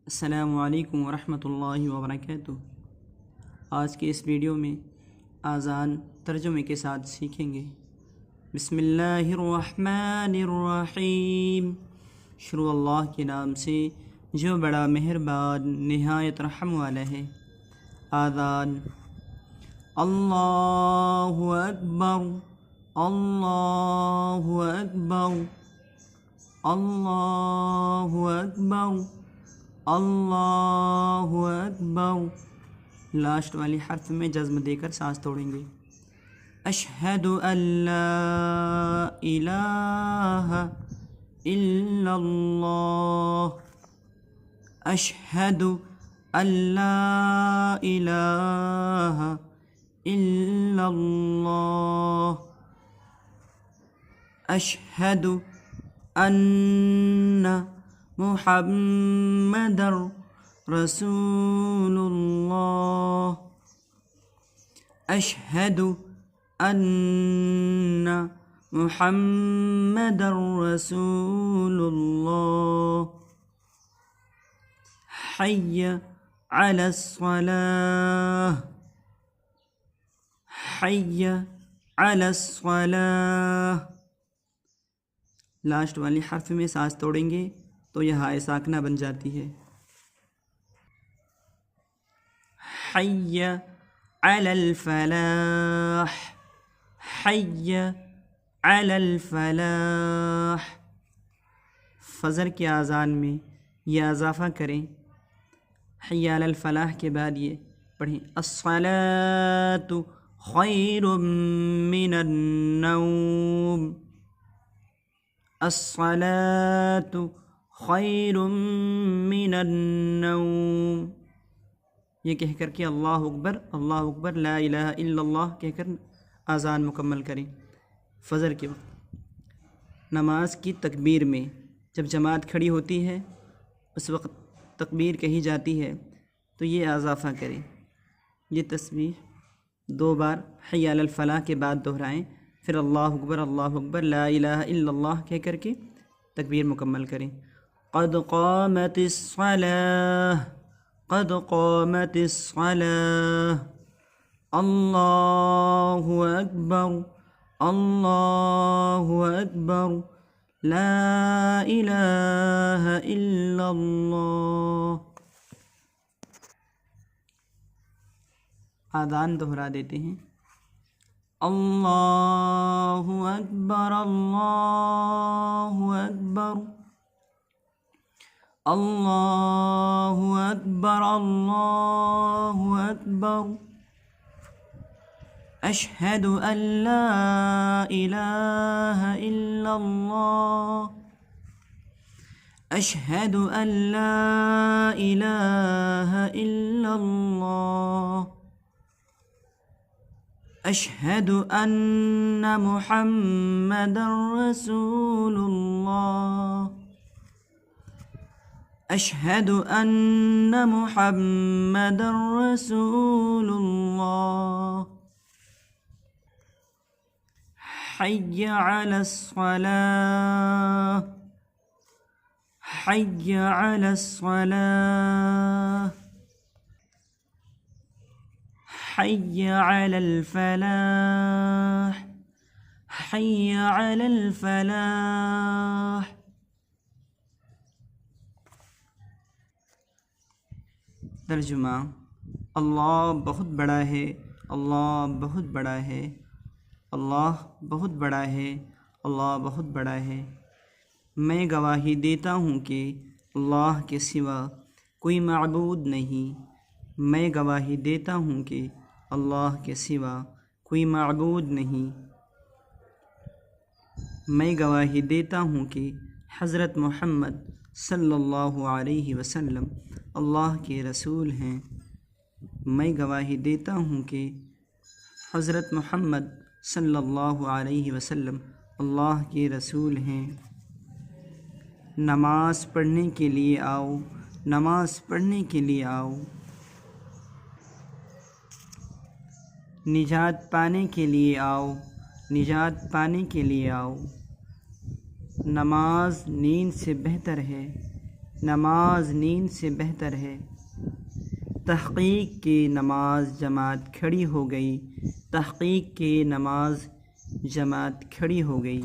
السلام علیکم ورحمۃ اللہ وبرکاتہ۔ آج کے اس ویڈیو میں آذان ترجمے کے ساتھ سیکھیں گے۔ بسم اللہ الرحمن الرحیم، شروع اللہ کے نام سے جو بڑا مہربان نہایت رحم والا ہے۔ آذان۔ اللہ اکبر، اللہ اکبر، اللہ اکبر، اللہ اکبر۔ لاسٹ والی حرف میں جزم دے کر سانس توڑیں گے۔ اشہد ان لا الہ الا اللہ، اشہد ان لا الہ الا اللہ، اشہد ان محمد رسول اللہ، اشہد ان محمد رسول اللہ، حی علی الصلاۃ، حی علی الصلاۃ۔ لاسٹ والی حرف میں سانس توڑیں گے تو یہ ہائے ساکنہ بن جاتی ہے۔ حی علی الفلاح، حی علی الفلاح۔ فجر کی اذان میں یہ اضافہ کریں، حی علی الفلاح کے بعد یہ پڑھیں، الصلاۃ خیر من النوم، الصلاۃ خیر من النوم۔ یہ کہہ کر کے اللہ اکبر لا الہ الا اللہ کہہ کر اذان مکمل کریں۔ فجر کے وقت نماز کی تکبیر میں جب جماعت کھڑی ہوتی ہے اس وقت تکبیر کہی جاتی ہے تو یہ اضافہ کریں، یہ تسبیح 2 بار حی علی الفلاح کے بعد دہرائیں، پھر اللہ اکبر لا الہ الا اللہ کہہ کر کے تکبیر مکمل کریں۔ قد قامت الصلاۃ، قد قامت الصلاۃ، اللہ اکبر، اللہ اکبر، لا الہ الا اللہ۔ آذان دہرا دیتے ہیں، اللہ اکبر، اللہ اکبر، اللہ اکبر، اللہ اکبر، اشہد ان لا الہ الا اللہ، اشہد ان لا الہ الا اللہ، اشہد ان محمد رسول اللہ، اشہد ان محمد رسول اللہ، حی علی الصلاۃ، حی علی الصلاۃ، حی علی الفلاح، حی علی الفلاح۔ ترجمہ۔ اللہ بہت بڑا ہے، اللہ بہت بڑا ہے، اللہ بہت بڑا ہے، اللہ بہت بڑا ہے۔ میں گواہی دیتا ہوں کہ اللہ کے سوا کوئی معبود نہیں، میں گواہی دیتا ہوں کہ اللہ کے سوا کوئی معبود نہیں، میں گواہی دیتا ہوں کہ حضرت محمد صلی اللہ علیہ وسلم اللہ کے رسول ہیں، میں گواہی دیتا ہوں کہ حضرت محمد صلی اللہ علیہ وسلم اللہ کے رسول ہیں۔ نماز پڑھنے کے لیے آؤ، نماز پڑھنے کے لیے آؤ، نجات پانے کے لیے آؤ، نجات پانے کے لیے آؤ۔ نماز نیند سے بہتر ہے، نماز نیند سے بہتر ہے۔ تحقیق کے نماز جماعت کھڑی ہو گئی، تحقیق کے نماز جماعت کھڑی ہو گئی۔